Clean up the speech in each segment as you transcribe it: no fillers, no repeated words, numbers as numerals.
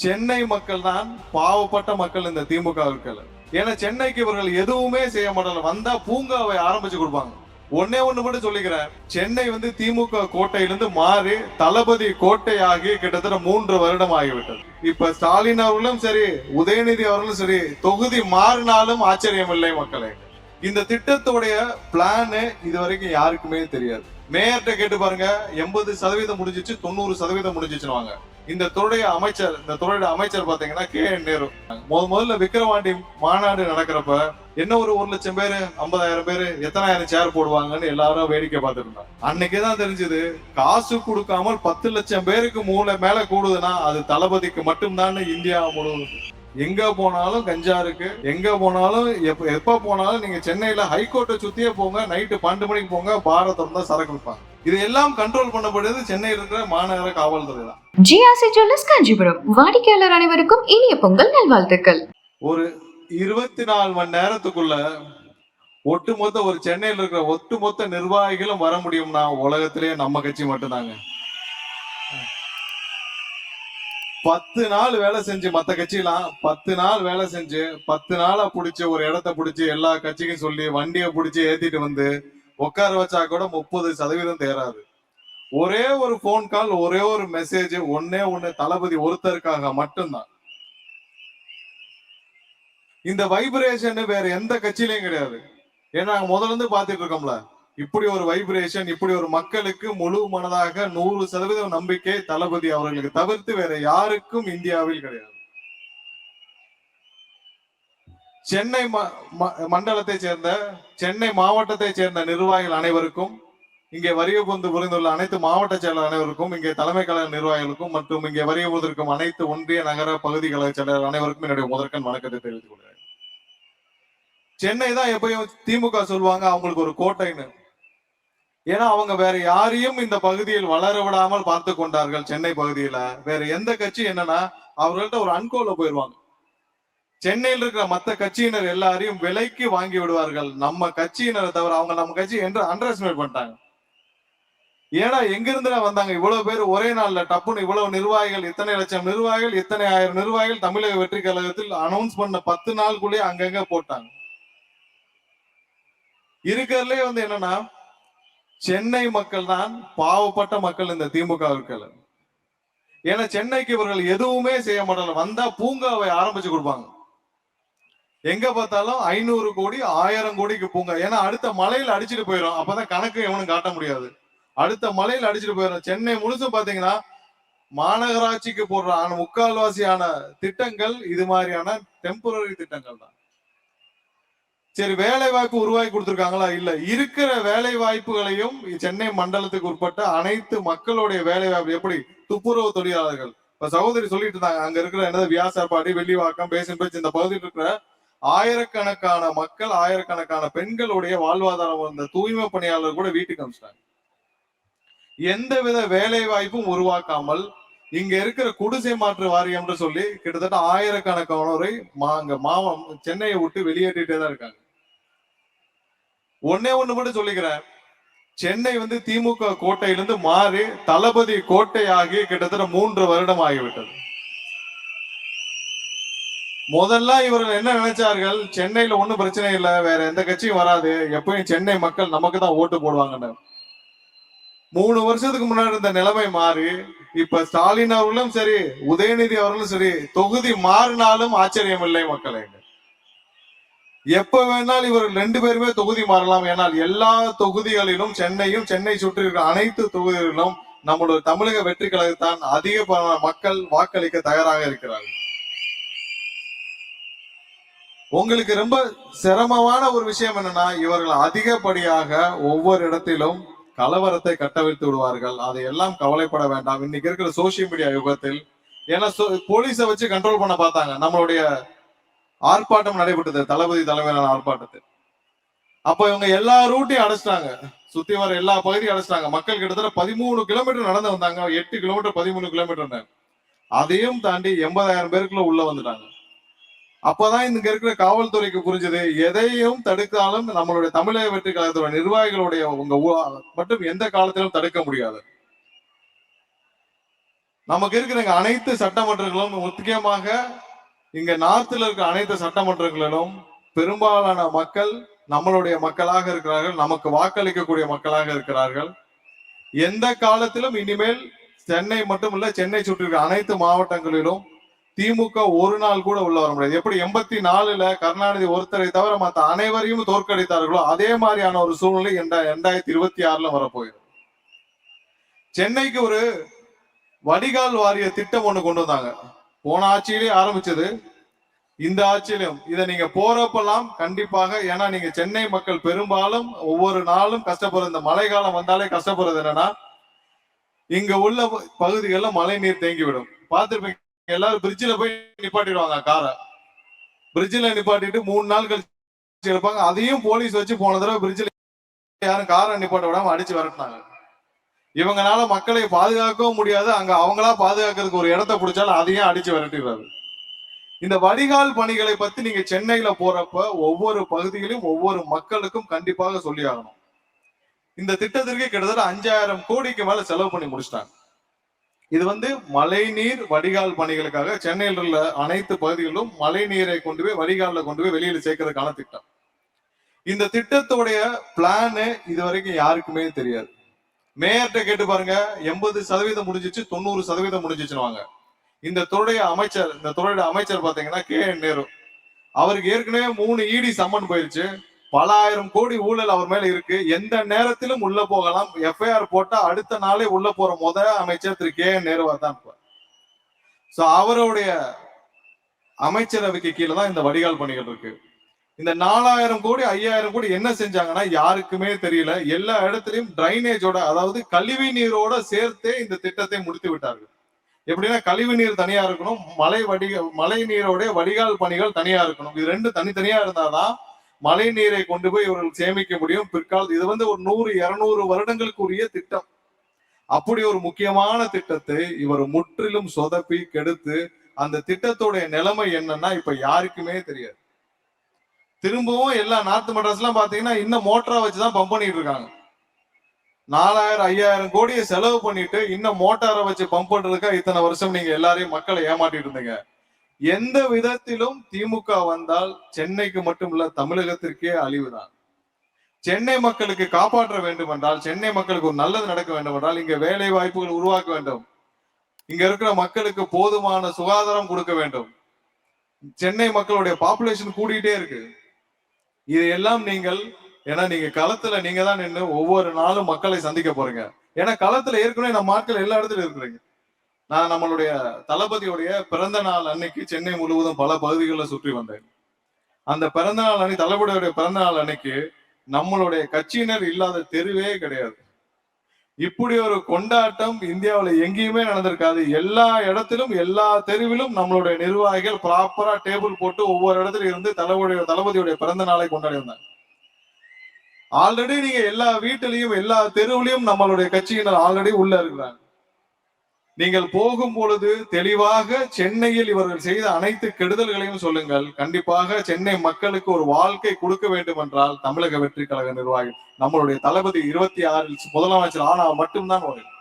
சென்னை மக்கள் தான் பாவப்பட்ட மக்கள் இந்த திமுக மக்கள். ஏன்னா சென்னைக்கு இவர்கள் எதுவுமே செய்ய மாட்டாங்க. வந்தா பூங்காவை ஆரம்பிச்சு கொடுப்பாங்க. ஒன்னே ஒண்ணு மட்டும் சொல்லிக்கிறேன், சென்னை திமுக கோட்டையிலிருந்து மாறி தளபதி கோட்டையாகி கிட்டத்தட்ட 3 வருடம் ஆகிவிட்டது. இப்ப ஸ்டாலின் அவர்களும் சரி, உதயநிதி அவர்களும் சரி, தொகுதி மாறினாலும் ஆச்சரியம் இல்லை மக்களே. இந்த திட்டத்துடைய பிளான் இதுவரைக்கும் யாருக்குமே தெரியாது. மேயர்கிட்ட கேட்டு பாருங்க, 80% முடிஞ்சிச்சு, 90% முடிஞ்சிச்சுன்னு. இந்த துறையுடைய அமைச்சர் பாத்தீங்கன்னா KN நேரு. முதல்ல விக்கிரவாண்டி மாநாடு நடக்கிறப்ப என்ன ஒரு 1 லட்சம் பேரு, 50,000 பேரு, எத்தனாயிரம் சேர் போடுவாங்கன்னு எல்லாரும் வேடிக்கை பார்த்துட்டு இருந்தாங்க. அன்னைக்குதான் தெரிஞ்சது, காசு கொடுக்காமல் 10 லட்சம் பேருக்கு மேல கூடுதுன்னா அது தளபதிக்கு மட்டும்தான். இந்தியா முழுவதும் எங்க போனாலும் கஞ்சா இருக்கு. எங்க போனாலும் எப்ப போனாலும் நீங்க சென்னையில ஹைகோர்ட்டை சுத்தியே போங்க, நைட்டு 12 மணிக்கு போங்க, பாரதம் தான் சரக்கு விற்பாங்க. இது எல்லாம் கண்ட்ரோல் பண்ணப்படுது சென்னையில் இருக்கிற மாநகர காவல்துறை தான். GRC ஜுவல்லர்ஸ் காஞ்சிபுரம் வாடிக்கையாளர் அனைவருக்கும் இனிய பொங்கல் நல்வாழ்த்துக்கள். ஒரு 24 மணி நேரத்துக்குள்ள ஒட்டுமொத்த ஒரு சென்னையில் இருக்கிற ஒட்டுமொத்த நிர்வாகிகளும் வர முடியும்னா உலகத்திலேயே நம்ம கட்சி மட்டும்தாங்க. 10 நாள் வேலை செஞ்சு, மத்த கட்சியெல்லாம் 10 நாள் வேலை செஞ்சு 10 நாளா பிடிச்சி ஒரு இடத்த பிடிச்சி எல்லா கட்சிக்கும் சொல்லி வண்டியை பிடிச்சி ஏத்திட்டு வந்து உட்கார வச்சா கூட 30% தேராது. ஒரே ஒரு போன் கால், ஒரே ஒரு மெசேஜ், ஒண்ணு தளபதி ஒருத்தருக்காக மட்டும்தான். இந்த வைப்ரேஷன் வேற எந்த கட்சியிலையும் கிடையாது. ஏன்னா முதல்ல இருந்து பாத்துட்டு இருக்கோம்ல, இப்படி ஒரு வைப்ரேஷன், இப்படி ஒரு மக்களுக்கு முழு மனதாக 100% நம்பிக்கை தளபதி அவர்களுக்கு தவிர்த்து வேற யாருக்கும் இந்தியாவில் கிடையாது. சென்னை மண்டலத்தை சேர்ந்த, சென்னை மாவட்டத்தை சேர்ந்த நிர்வாகிகள் அனைவருக்கும், இங்கே வருகை புரிந்துள்ள அனைத்து மாவட்ட செயலர் அனைவருக்கும், இங்கே தலைமை கழக நிர்வாகிகளுக்கும் மற்றும் இங்கே வருகை புரிந்திருக்கும் அனைத்து ஒன்றிய நகர பகுதி கழக செயலர் அனைவருக்கும் என்னுடைய முதற்கண் வணக்கத்தை தெரிவித்துக் கொள்கிறேன். சென்னை தான் எப்பயும் திமுக சொல்லுவாங்க அவங்களுக்கு ஒரு கோட்டைன்னு. ஏன்னா அவங்க வேற யாரையும் இந்த பகுதியில் வளர விடாமல் பார்த்து கொண்டார்கள். சென்னை பகுதியில வேற எந்த கட்சி என்னன்னா அவர்கள்ட்ட ஒரு அன்கோல போயிடுவாங்க. சென்னையில் இருக்கிற மத்த கட்சியினர் எல்லாரையும் விலைக்கு வாங்கி விடுவார்கள். நம்ம கட்சியினரை தவிர அவங்க நம்ம கட்சி என்று அண்டர் எஸ்டிமேட் பண்ணிட்டாங்க. ஏன்னா எங்க இருந்து வந்தாங்க இவ்வளவு பேர் ஒரே நாள்ல டப்புன்னு இவ்வளவு நிர்வாகிகள், இத்தனை லட்சம் நிர்வாகிகள், இத்தனை ஆயிரம் நிர்வாகிகள் தமிழக வெற்றி கழகத்தில் அனௌன்ஸ் பண்ண 10 நாளுக்குள்ளேயே அங்கங்க போட்டாங்க. இருக்கிறதுலே என்னன்னா சென்னை மக்கள் தான் பாவப்பட்ட மக்கள் இந்த திமுக மக்கள். ஏன்னா சென்னைக்கு இவர்கள் எதுவுமே செய்ய மாட்டாங்க. வந்தா பூங்காவை ஆரம்பிச்சு கொடுப்பாங்க. எங்க பார்த்தாலும் 500 கோடி 1000 கோடிக்கு பூங்கா. ஏன்னா அடுத்த மலையில அடிச்சுட்டு போயிடும். அப்பதான் கணக்கு எவனும் காட்ட முடியாது. அடுத்த மலையில அடிச்சுட்டு போயிடும். சென்னை முழுசும் பாத்தீங்கன்னா மாநகராட்சிக்கு போடுற முக்கால்வாசியான திட்டங்கள் இது மாதிரியான டெம்பரரி திட்டங்கள் தான். சரி, வேலை வாய்ப்பு உருவாக்கி கொடுத்திருக்காங்களா? இல்ல. இருக்கிற வேலை வாய்ப்புகளையும் சென்னை மண்டலத்துக்கு உட்பட்ட அனைத்து மக்களுடைய வேலை வாய்ப்பு, எப்படி துப்புரவு தொழிலாளர்கள், இப்ப சகோதரி சொல்லிட்டு இருந்தாங்க, அங்க இருக்கிற என்னது வியாசார்பாடி, வெள்ளிவாக்கம், பேசன் பேச்சு, இந்த பகுதியில் இருக்கிற ஆயிரக்கணக்கான மக்கள், ஆயிரக்கணக்கான பெண்களுடைய வாழ்வாதாரம் இந்த தூய்மை பணியாளர் கூட வீட்டுக்கு அனுப்பிச்சிட்டாங்க. எந்தவித வேலை வாய்ப்பும் உருவாக்காமல் இங்க இருக்கிற குடிசை மாற்று வாரியம் சொல்லி கிட்டத்தட்ட ஆயிரக்கணக்கானோரை சென்னையை விட்டு வெளியேற்றிட்டே தான் இருக்காங்க. ஒன்னே ஒண்ணு மட்டும் சொல்லிக்கிறேன், சென்னை திமுக கோட்டையிலிருந்து மாறி தளபதி கோட்டையாகி கிட்டத்தட்ட 3 வருடம் ஆகிவிட்டது. முதல்ல இவர்கள் என்ன நினைச்சார்கள், சென்னையில ஒண்ணும் பிரச்சனை இல்லை, வேற எந்த கட்சியும் வராது, எப்பயும் சென்னை மக்கள் நமக்கு தான் ஓட்டு போடுவாங்கன்னு. 3 வருஷத்துக்கு முன்னாடி இந்த நிலைமை மாறி இப்ப ஸ்டாலின் அவர்களும் சரி, உதயநிதி அவர்களும் சரி, தொகுதி மாறினாலும் ஆச்சரியம் இல்லை மக்களே. எப்ப வேணாலும் இவர்கள் 2 பேருமே தொகுதி மாறலாம். ஏனால் எல்லா தொகுதிகளிலும் சென்னையும் சென்னை சுற்றி இருக்கிற அனைத்து தொகுதிகளிலும் நம்முடைய தமிழக வெற்றி கழகத்தான் அதிக மக்கள் வாக்களிக்க தயாராக இருக்கிறார்கள். உங்களுக்கு ரொம்ப சிரமமான ஒரு விஷயம் என்னன்னா, இவர்கள் அதிகப்படியாக ஒவ்வொரு இடத்திலும் கலவரத்தை கட்டவிழ்த்து விடுவார்கள். அதையெல்லாம் கவலைப்பட வேண்டாம். இன்னைக்கு இருக்கிற சோசியல் மீடியா யுகத்தில், ஏன்னா போலீஸை வச்சு கண்ட்ரோல் பண்ண பார்த்தாங்க. நம்மளுடைய ஆர்ப்பாட்டம் நடைபெற்றது, தளபதி தலைமையிலான ஆர்ப்பாட்டத்தில். அப்ப இவங்க எல்லா ரூட்டையும் அடைச்சிட்டாங்க, சுத்தி வர எல்லா பகுதியும் அடைச்சிட்டாங்க. மக்கள் கிட்டத்தட்ட 13 கிலோமீட்டர் நடந்து வந்தாங்க. 8 கிலோமீட்டர் 13 கிலோமீட்டர். அதையும் தாண்டி 80,000 பேருக்குள்ள உள்ள வந்துட்டாங்க. அப்பதான் இங்க இருக்கிற காவல்துறைக்கு புரிஞ்சது, எதையும் தடுத்தாலும் நம்மளுடைய தமிழக வெற்றி கழகத்தோட நிர்வாகிகளுடைய மட்டும் எந்த காலத்திலும் தடுக்க முடியாது. நமக்கு இருக்கிற அனைத்து சட்டமன்றங்களும், முக்கியமாக இங்க நார்த்ல இருக்கிற அனைத்து சட்டமன்றங்களிலும் பெரும்பாலான மக்கள் நம்மளுடைய மக்களாக இருக்கிறார்கள், நமக்கு வாக்களிக்கக்கூடிய மக்களாக இருக்கிறார்கள். எந்த காலத்திலும் இனிமேல் சென்னை மட்டுமல்ல, சென்னை சுற்றி இருக்கிற அனைத்து மாவட்டங்களிலும் திமுக ஒரு நாள் கூட உள்ள வர முடியாது. எப்படி 84ல கருணாநிதி ஒருத்தரை தவிர மற்ற அனைவரையும் தோற்கடித்தார்களோ அதே மாதிரியான ஒரு சூழ்நிலை 2026ல வரப்போகுது. சென்னைக்கு ஒரு வடிகால் வாரிய திட்டம் ஒண்ணு கொண்டு வந்தாங்க. போன ஆட்சியிலே ஆரம்பிச்சது, இந்த ஆட்சியிலும் இதை நீங்க போறப்பெல்லாம் கண்டிப்பாக, ஏன்னா நீங்க சென்னை மக்கள் பெரும்பாலும் ஒவ்வொரு நாளும் கஷ்டப்படுறது, இந்த மழை காலம் வந்தாலே கஷ்டப்படுறது என்னன்னா, இங்க உள்ள பகுதிகளில் மழை நீர் தேங்கிவிடும். பார்த்துருப்பீங்க, எல்லாரும் பிரிட்ஜில் போய் நிப்பாட்டிடுவாங்க காரை. பிரிட்ஜில் நிப்பாட்டிட்டு 3 நாள் கழிச்சு எடுப்பாங்க. அதையும் போலீஸ் வச்சு போன தடவை பிரிட்ஜில் யாரும் காரை நிப்பாட்ட விடாம அடிச்சு விரட்டினாங்க. இவங்கனால மக்களை பாதுகாக்கவும் முடியாது, அங்க அவங்களா பாதுகாக்கிறதுக்கு ஒரு இடத்த பிடிச்சாலும் அதையும் அடிச்சு விரட்டிடுறாரு. இந்த வடிகால் பணிகளை பத்தி நீங்க சென்னையில போறப்ப ஒவ்வொரு பகுதியிலும் ஒவ்வொரு மக்களுக்கும் கண்டிப்பாக சொல்லி ஆகணும். இந்த திட்டத்திற்கு கிட்டத்தட்ட 5000 கோடிக்கு மேல செலவு பண்ணி முடிச்சிட்டாங்க. இது மழைநீர் வடிகால் பணிகளுக்காக சென்னையில் உள்ள அனைத்து பகுதிகளிலும் மழை நீரை கொண்டு போய் வடிகாலில் கொண்டு போய் வெளியில சேர்க்கறதுக்கான திட்டம். இந்த திட்டத்துடைய பிளான் இதுவரைக்கும் யாருக்குமே தெரியாது. மேயர்கிட்ட கேட்டு பாருங்க, 80% முடிஞ்சிச்சு, 90% முடிஞ்சிச்சுன்னு. இந்த துறையுடைய அமைச்சர் பாத்தீங்கன்னா KN நேரு. அவருக்கு ஏற்கனவே 3 ED சம்மன் போயிருச்சு, பல ஆயிரம் கோடி ஊழல் அவர் மேல இருக்கு. எந்த நேரத்திலும் உள்ள போகலாம். FIR போட்டா அடுத்த நாளே உள்ள போற அமைச்சர் திரு KN நேருவா தான். அவருடைய அமைச்சரவைக்கு கீழே தான் இந்த வடிகால் பணிகள் இருக்கு. இந்த 4000 கோடி 5000 கோடி என்ன செஞ்சாங்கன்னா யாருக்குமே தெரியல. எல்லா இடத்துலயும் டிரைனேஜோட, அதாவது கழிவு நீரோட சேர்த்தே இந்த திட்டத்தை முடித்து விட்டார்கள். எப்படின்னா கழிவு நீர் தனியா இருக்கணும், மழை நீரோட வடிகால் பணிகள் தனியா இருக்கணும். இது ரெண்டு தனித்தனியா இருந்தாதான் மழை நீரை கொண்டு போய் இவர்கள் சேமிக்க முடியும் பிற்காலத்தில். இது ஒரு 100-200 வருடங்களுக்குரிய திட்டம். அப்படி ஒரு முக்கியமான திட்டத்தை இவர் முற்றிலும் சொதப்பி கெடுத்து, அந்த திட்டத்துடைய நிலைமை என்னன்னா இப்ப யாருக்குமே தெரியாது. திரும்பவும் எல்லா நார்த் மெட்ராஸ் எல்லாம் பாத்தீங்கன்னா இன்னும் மோட்டரா வச்சுதான் பம்ப் பண்ணிட்டு இருக்காங்க. 4000-5000 கோடியை செலவு பண்ணிட்டு இன்னும் மோட்டாரை வச்சு பம்ப் பண்றதுக்கா இத்தனை வருஷம் நீங்க எல்லாரையும் மக்களை ஏமாட்டிட்டு இருந்தீங்க. எந்த விதத்திலும் திமுக வந்தால் சென்னைக்கு மட்டும் இல்ல, தமிழகத்திற்கே அழிவுதான். சென்னை மக்களுக்கு காப்பாற்ற வேண்டும் என்றால், சென்னை மக்களுக்கு ஒரு நல்லது நடக்க வேண்டும் என்றால் இங்க வேலை வாய்ப்புகள் உருவாக்க வேண்டும். இங்க இருக்கிற மக்களுக்கு போதுமான சுகாதாரம் கொடுக்க வேண்டும். சென்னை மக்களுடைய பாப்புலேஷன் கூடிட்டே இருக்கு. இதையெல்லாம் ஏன்னா நீங்க களத்துல நீங்க தான் நின்று ஒவ்வொரு நாளும் மக்களை சந்திக்க போறீங்க. ஏன்னா களத்துல ஏற்கனவே நம்ம ஆட்கள் எல்லா இடத்துலயும் இருக்கிறீங்க. நான் நம்மளுடைய தளபதியுடைய பிறந்த நாள் அன்னைக்கு சென்னை முழுவதும் பல பகுதிகளில் சுற்றி வந்தேன். அந்த பிறந்த நாள் அன்னைக்கு, தளபதியுடைய பிறந்த நாள் அன்னைக்கு நம்மளுடைய கட்சியினர் இல்லாத தெருவே கிடையாது. இப்படி ஒரு கொண்டாட்டம் இந்தியாவில் எங்கேயுமே நடந்திருக்காது. எல்லா இடத்திலும் எல்லா தெருவிலும் நம்மளுடைய நிர்வாகிகள் ப்ராப்பரா டேபிள் போட்டு ஒவ்வொரு இடத்துல இருந்து தளபதியுடைய பிறந்த நாளை கொண்டாடி வந்தாங்க. ஆல்ரெடி நீங்க எல்லா வீட்டிலையும் எல்லா தெருவிலையும் நம்மளுடைய கட்சியினர் ஆல்ரெடி உள்ள இருக்கிறாங்க. நீங்கள் போகும் பொழுது தெளிவாக சென்னையில் இவர்கள் செய்த அனைத்து கெடுதல்களையும் சொல்லுங்கள். கண்டிப்பாக சென்னை மக்களுக்கு ஒரு வாழ்க்கை கொடுக்க வேண்டும் என்றால் தமிழக வெற்றி கழக நிர்வாகி நம்மளுடைய தளபதி 26 முதலமைச்சர் ஆனா மட்டும்தான் வரும்.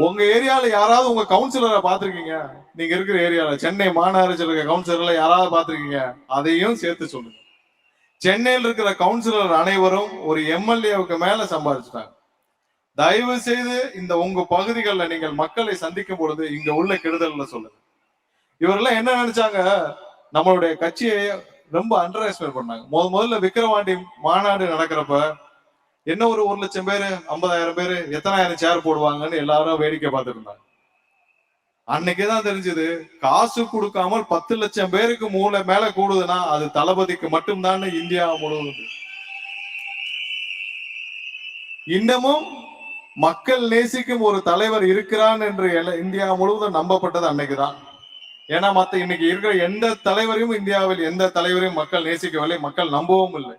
உங்க ஏரியால யாராவது உங்க கவுன்சிலரை பாத்திருக்கீங்க? நீங்க இருக்கிற ஏரியால சென்னை மாநகராட்சியில் இருக்கிற கவுன்சிலர்ல யாராவது பாத்திருக்கீங்க? அதையும் சேர்த்து சொல்லுங்க. சென்னையில் இருக்கிற கவுன்சிலர் அனைவரும் ஒரு MLAவுக்கு மேல சம்பாதிச்சுட்டாங்க. தயவு செய்து இந்த உங்க பகுதிகளில் நீங்கள் மக்களை சந்திக்கும் பொழுது இங்க உள்ள கெடுதல்ல சொல்லுங்க. இவரெல்லாம் என்ன நினைச்சாங்க, நம்மளுடைய கட்சியை ரொம்ப அண்டர் எஸ்டிமேட் பண்ணாங்க. முதல்ல விக்கிரவாண்டி மாநாடு நடக்கிறப்ப என்ன ஒரு 1 லட்சம் பேரு 50,000 பேரு எத்தனாயிரம் சேர் போடுவாங்கன்னு எல்லாரும் வேடிக்கை பார்த்துட்டு இருந்தாங்க. அன்னைக்குதான் தெரிஞ்சது, காசு கொடுக்காமல் 10 லட்சம் பேருக்கு மேல கூடுதுன்னா அது தளபதிக்கு மட்டும்தான் இந்தியா முழுவதும். இன்னமும் மக்கள் நேசிக்கும் ஒரு தலைவர் இருக்கிறான் என்று இந்தியா முழுவதும் நம்பப்பட்டது அன்னைக்குதான். ஏன்னா இன்னைக்கு இருக்கிற எந்த தலைவரையும், இந்தியாவில் எந்த தலைவரையும் மக்கள் நேசிக்கவில்லை, மக்கள் நம்பவும் இல்லை.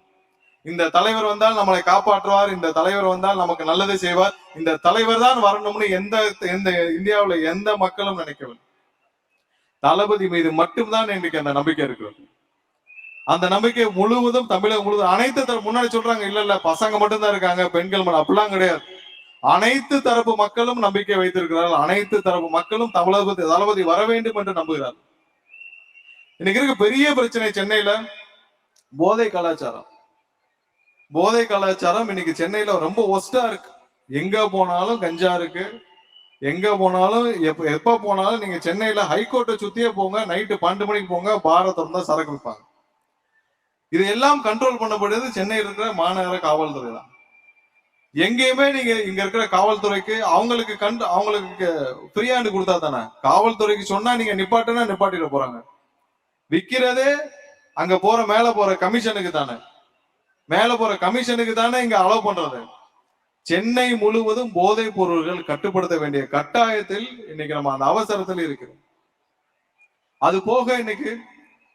இந்த தலைவர் வந்தால் நம்மளை காப்பாற்றுவார், இந்த தலைவர் வந்தால் நமக்கு நல்லது செய்வார், இந்த தலைவர் தான் வரணும்னு எந்த இந்தியாவில் எந்த மக்களும் நினைக்கவில்லை. தளபதி மீது மட்டும்தான் இன்றைக்கு அந்த நம்பிக்கை இருக்கிறது. அந்த நம்பிக்கை முழுவதும் தமிழகம் முழுவதும் அனைத்து முன்னாடி சொல்றாங்க, இல்ல பசங்க மட்டும்தான் இருக்காங்க, பெண்கள் அப்படிலாம் கிடையாது. அனைத்து தரப்பு மக்களும் நம்பிக்கை வைத்திருக்கிறார்கள். அனைத்து தரப்பு மக்களும் தளபதி வர வேண்டும் என்று நம்புகிறார்கள். இன்னைக்கு இருக்க பெரிய பிரச்சனை சென்னையில போதை கலாச்சாரம். போதை கலாச்சாரம் இன்னைக்கு சென்னையில ரொம்ப ஒஸ்டா இருக்கு. எங்க போனாலும் கஞ்சா இருக்கு. எங்க போனாலும் எப்ப போனாலும் நீங்க சென்னையில ஹைகோர்ட்டை சுத்தியே போங்க, நைட்டு 12 மணிக்கு போங்க, பார திறந்தா சரக்கு விற்பாங்க. இது எல்லாம் கண்ட்ரோல் பண்ணப்படுறது சென்னையில் இருக்கிற மாநகர காவல்துறை தான். எங்கேயுமே நீங்க இங்க இருக்கிற காவல்துறைக்கு அவங்களுக்கு ஃப்ரீயாண்டு கொடுத்தா தானே. காவல்துறைக்கு சொன்னா நீங்க நிப்பாட்டுனா நிப்பாட்டிட போறாங்க. விக்கிறதே அங்க போற மேல போற கமிஷனுக்கு தானே. மேல போற கமிஷனுக்கு தானே இங்க அலோவ் பண்றது. சென்னை முழுவதும் போதைப் பொருள்கள் கட்டுப்படுத்த வேண்டிய கட்டாயத்தில் இன்னைக்கு நம்ம அந்த அவசரத்தில் இருக்கிறோம். அது போக இன்னைக்கு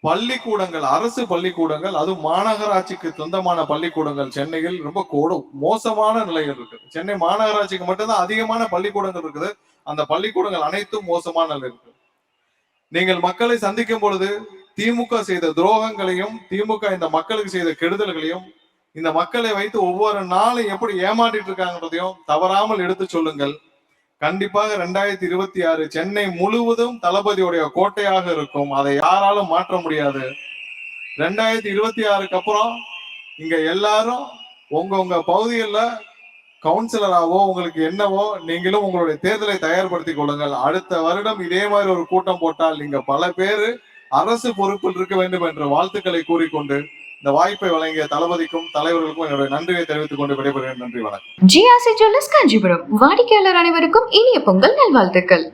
பள்ளிக்கூடங்கள், அரசு பள்ளிக்கூடங்கள், அதுவும் மாநகராட்சிக்கு சொந்தமான பள்ளிக்கூடங்கள் சென்னையில் ரொம்ப மோசமான நிலையில் இருக்குது. சென்னை மாநகராட்சிக்கு மட்டும்தான் அதிகமான பள்ளிக்கூடங்கள் இருக்குது. அந்த பள்ளிக்கூடங்கள் அனைத்தும் மோசமான நிலையில் இருக்கு. நீங்கள் மக்களை சந்திக்கும் பொழுது திமுக செய்த துரோகங்களையும், திமுக இந்த மக்களுக்கு செய்த கெடுதல்களையும், இந்த மக்களை வைத்து ஒவ்வொரு நாளும் எப்படி ஏமாற்றிட்டு இருக்காங்கன்றதையும் தவறாமல் எடுத்து சொல்லுங்கள். கண்டிப்பாக 2026 சென்னை முழுவதும் தளபதியுடைய கோட்டையாக இருக்கும். அதை யாராலும் மாற்ற முடியாது. 2026க்கு அப்புறம் இங்க எல்லாரும் உங்க பகுதிகளில் கவுன்சிலராவோ உங்களுக்கு என்னவோ நீங்களும் உங்களுடைய தேர்தலை தயார்படுத்திக் கொள்ளுங்கள். அடுத்த வருடம் இதே மாதிரி ஒரு கூட்டம் போட்டால் நீங்க பல பேர் அரசு பொறுப்பில் இருக்க வேண்டும் என்ற வாழ்த்துக்களை கூறிக்கொண்டு இந்த வாய்ப்பை வழங்கிய தளபதிக்கும் தலைவர்களுக்கும் என்னுடைய நன்றியை தெரிவித்துக் கொண்டு விடைபெறுகிறேன். நன்றி, வணக்கம். ஜிஆர்சி ஜுவல்லர்ஸ் காஞ்சிபுரம் வாடிக்கையாளர் அனைவருக்கும் இனிய பொங்கல் நல்வாழ்த்துக்கள்.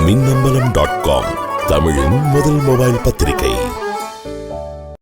மின்னம்பலம்.com தமிழின் முதல் மொபைல் பத்திரிகை.